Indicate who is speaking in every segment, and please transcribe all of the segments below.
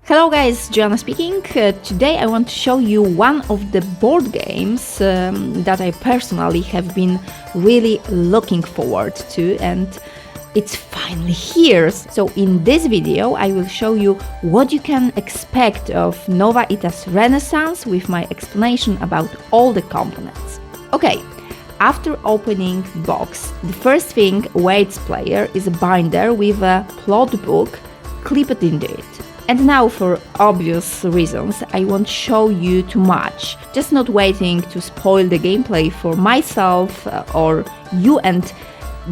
Speaker 1: Hello guys, Joanna speaking. Today I want to show you one of the board games that I personally have been really looking forward to, and it's finally here. So in this video I will show you what you can expect of Nova Aetas Renaissance with my explanation about all the components. Okay, after opening the box, the first thing awaits player is a binder with a plot book clipped into it. And now, for obvious reasons, I won't show you too much, just not waiting to spoil the gameplay for myself or you and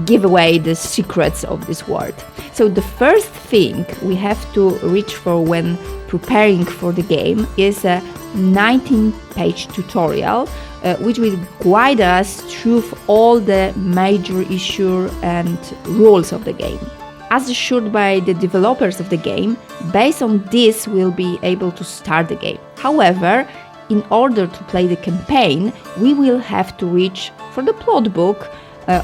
Speaker 1: give away the secrets of this world. So the first thing we have to reach for when preparing for the game is a 19-page tutorial which will guide us through all the major issues and rules of the game. As assured by the developers of the game, based on this we'll be able to start the game. However, in order to play the campaign, we will have to reach for the plot book,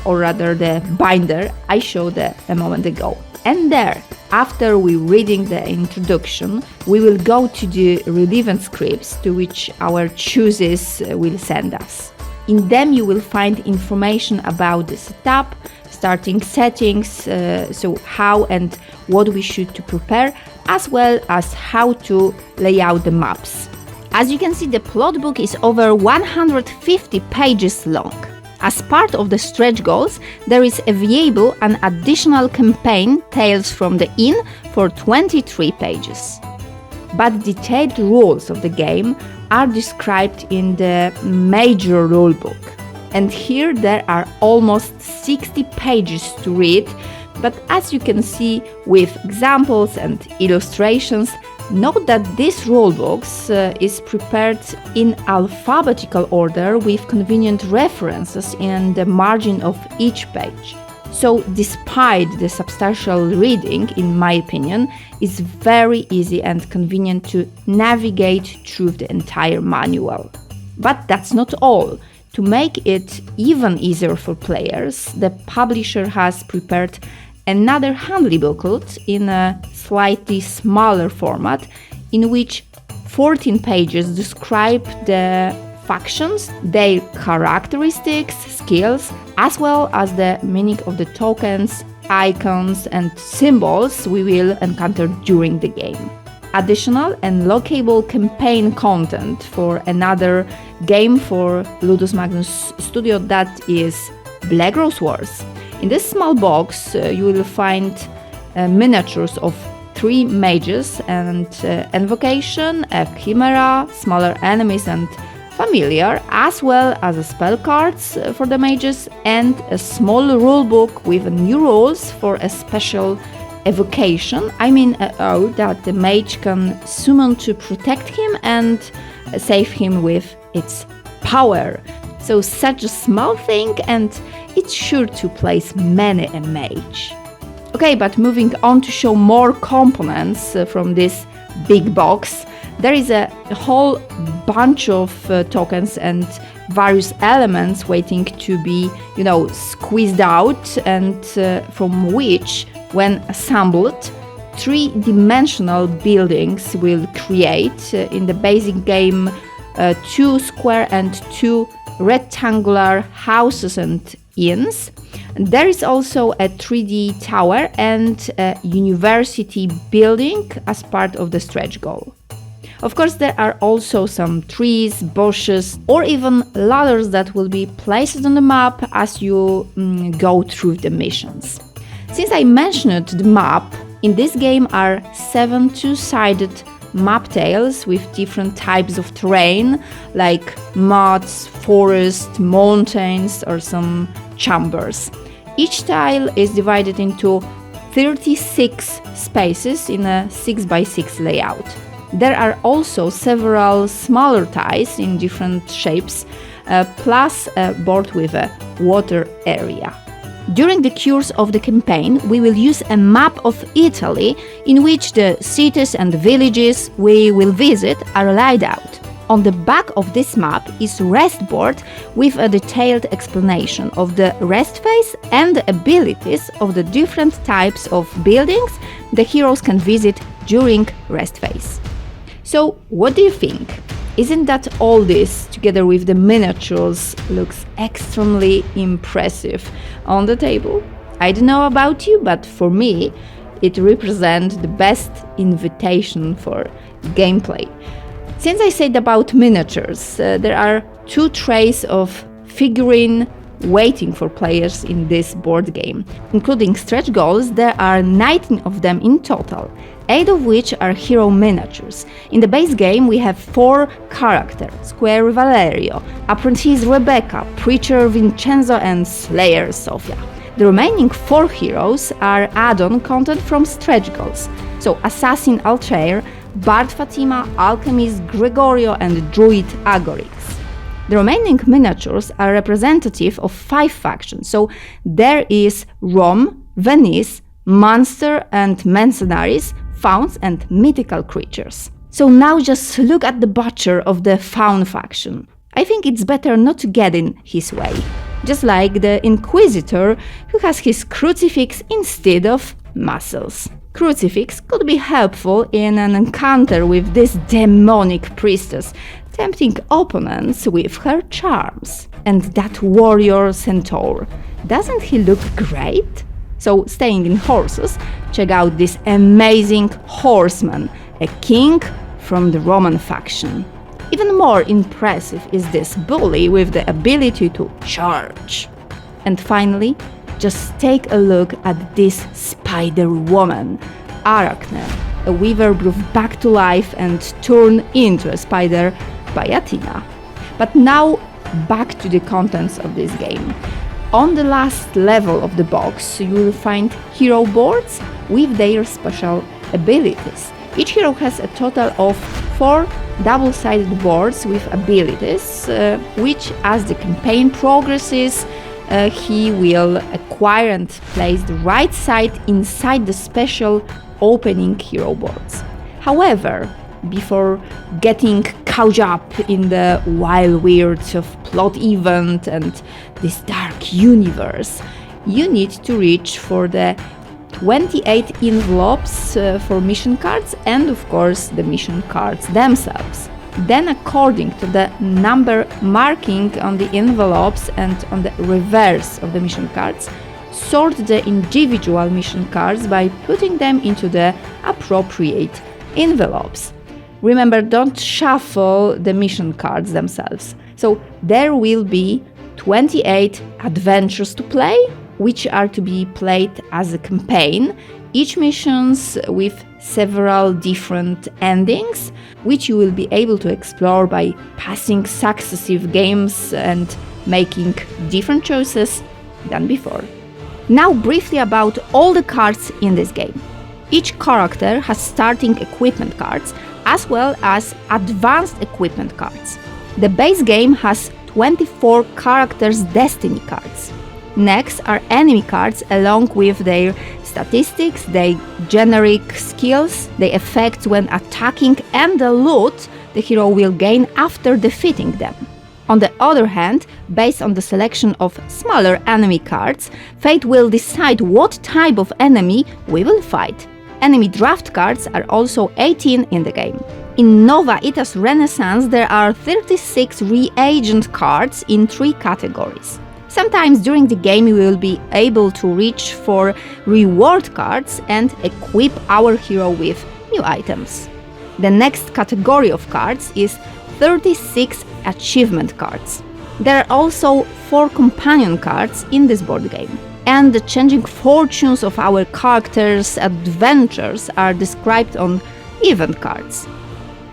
Speaker 1: or rather the binder I showed a moment ago. And there, after we reading the introduction, we will go to the relevant scripts to which our choices will send us. In them you will find information about the setup, starting settings, so how and what we should to prepare, as well as how to lay out the maps. As you can see, the plot book is over 150 pages long. As part of the stretch goals, there is available an additional campaign, Tales from the Inn, for 23 pages. But detailed rules of the game are described in the major rulebook. And here there are almost 60 pages to read, but as you can see with examples and illustrations, note that this rulebook is prepared in alphabetical order with convenient references in the margin of each page. So despite the substantial reading, in my opinion, it's very easy and convenient to navigate through the entire manual. But that's not all. To make it even easier for players, the publisher has prepared another handy booklet in a slightly smaller format, in which 14 pages describe the factions, their characteristics, skills, as well as the meaning of the tokens, icons and symbols we will encounter during the game. Additional and lockable campaign content for another game for Ludus Magnus Studio, that is Black Rose Wars. In this small box you will find miniatures of 3 mages and invocation, a chimera, smaller enemies and familiar, as well as spell cards for the mages and a small rulebook with new rules for a special evocation, that the mage can summon to protect him and save him with its power. So such a small thing, and it's sure to place many a mage. Okay, but moving on to show more components from this big box, there is a whole bunch of tokens and various elements waiting to be, squeezed out, and from which, when assembled, 3-dimensional buildings will create in the basic game 2 square and 2 rectangular houses and inns. There is also a 3D tower and a university building as part of the stretch goal. Of course, there are also some trees, bushes, or even ladders that will be placed on the map as you go through the missions. Since I mentioned the map, in this game are 7 two-sided map tiles with different types of terrain, like mods, forest, mountains, or some chambers. Each tile is divided into 36 spaces in a 6x6 layout. There are also several smaller tiles in different shapes, plus a board with a water area. During the course of the campaign, we will use a map of Italy in which the cities and villages we will visit are laid out. On the back of this map is rest board with a detailed explanation of the rest phase and the abilities of the different types of buildings the heroes can visit during rest phase. So, what do you think? Isn't that all this, together with the miniatures, looks extremely impressive on the table? I don't know about you, but for me, it represents the best invitation for gameplay. Since I said about miniatures, there are 2 trays of figurine waiting for players in this board game. Including stretch goals, there are 19 of them in total, 8 of which are hero miniatures. In the base game we have 4 characters: Squire Valerio, Apprentice Rebecca, Preacher Vincenzo and Slayer Sofia. The remaining 4 heroes are add-on content from stretch goals, so Assassin Altair, Bard Fatima, Alchemist Gregorio and Druid Agorix. The remaining miniatures are representative of 5 factions, so there is Rome, Venice, Monster and Mercenaries, Fauns and mythical creatures. So now just look at the butcher of the Faun faction. I think it's better not to get in his way. Just like the Inquisitor, who has his crucifix instead of muscles. Crucifix could be helpful in an encounter with this demonic priestess, tempting opponents with her charms. And that warrior centaur, doesn't he look great? So, staying in horses, check out this amazing horseman, a king from the Roman faction. Even more impressive is this bully with the ability to charge. And finally, just take a look at this spider woman, Arachne, a weaver brought back to life and turned into a spider by Athena. But now, back to the contents of this game. On the last level of the box, you will find hero boards with their special abilities. Each hero has a total of 4 double-sided boards with abilities, which, as the campaign progresses, he will acquire and place the right side inside the special opening hero boards. However, before getting caught up in the wild weirds of plot event and this dark universe, you need to reach for the 28 envelopes for mission cards and of course the mission cards themselves. Then, according to the number marking on the envelopes and on the reverse of the mission cards, sort the individual mission cards by putting them into the appropriate envelopes. Remember, don't shuffle the mission cards themselves. So there will be 28 adventures to play, which are to be played as a campaign, each missions with several different endings, which you will be able to explore by passing successive games and making different choices than before. Now briefly about all the cards in this game. Each character has starting equipment cards as well as advanced equipment cards. The base game has 24 characters' destiny cards. Next are enemy cards along with their statistics, their generic skills, their effects when attacking and the loot the hero will gain after defeating them. On the other hand, based on the selection of smaller enemy cards, fate will decide what type of enemy we will fight. Enemy draft cards are also 18 in the game. In Nova Aetas Renaissance there are 36 reagent cards in 3 categories. Sometimes during the game we will be able to reach for reward cards and equip our hero with new items. The next category of cards is 36 achievement cards. There are also 4 companion cards in this board game. And the changing fortunes of our characters' adventures are described on event cards.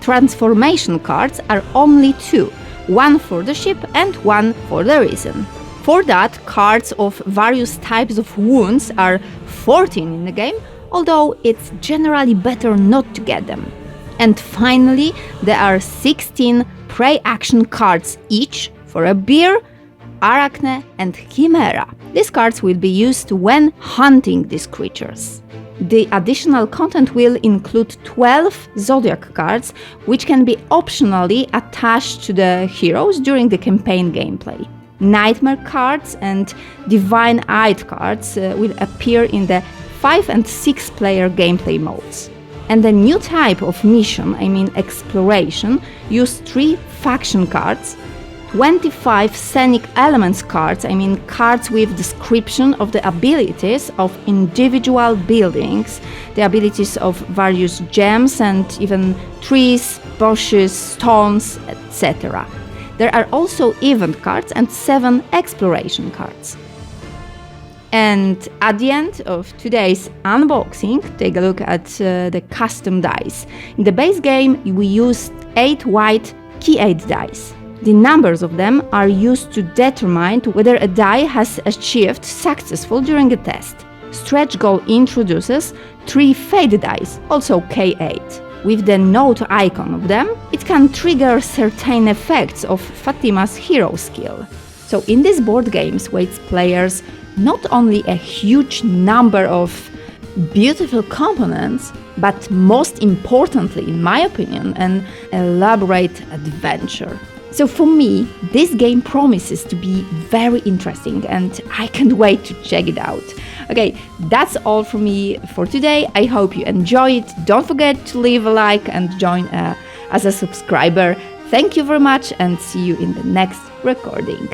Speaker 1: Transformation cards are only 2, one for the ship and one for the reason. For that, cards of various types of wounds are 14 in the game, although it's generally better not to get them. And finally, there are 16 prey action cards each for a bear, Arachne and Chimera. These cards will be used when hunting these creatures. The additional content will include 12 Zodiac cards, which can be optionally attached to the heroes during the campaign gameplay. Nightmare cards and Divine Eyed cards will appear in the 5 and 6 player gameplay modes. And the new type of mission, exploration, use 3 faction cards, 25 scenic elements cards, cards with description of the abilities of individual buildings, the abilities of various gems and even trees, bushes, stones, etc. There are also event cards and 7 exploration cards. And at the end of today's unboxing, take a look at the custom dice. In the base game, we used 8 white key 8 dice. The numbers of them are used to determine whether a die has achieved successful during a test. Stretch goal introduces 3 fade dice, also K8. With the note icon of them, it can trigger certain effects of Fatima's hero skill. So in these board games waits players not only a huge number of beautiful components, but most importantly, in my opinion, an elaborate adventure. So for me, this game promises to be very interesting and I can't wait to check it out. Okay, that's all from me for today. I hope you enjoy it. Don't forget to leave a like and join as a subscriber. Thank you very much and see you in the next recording.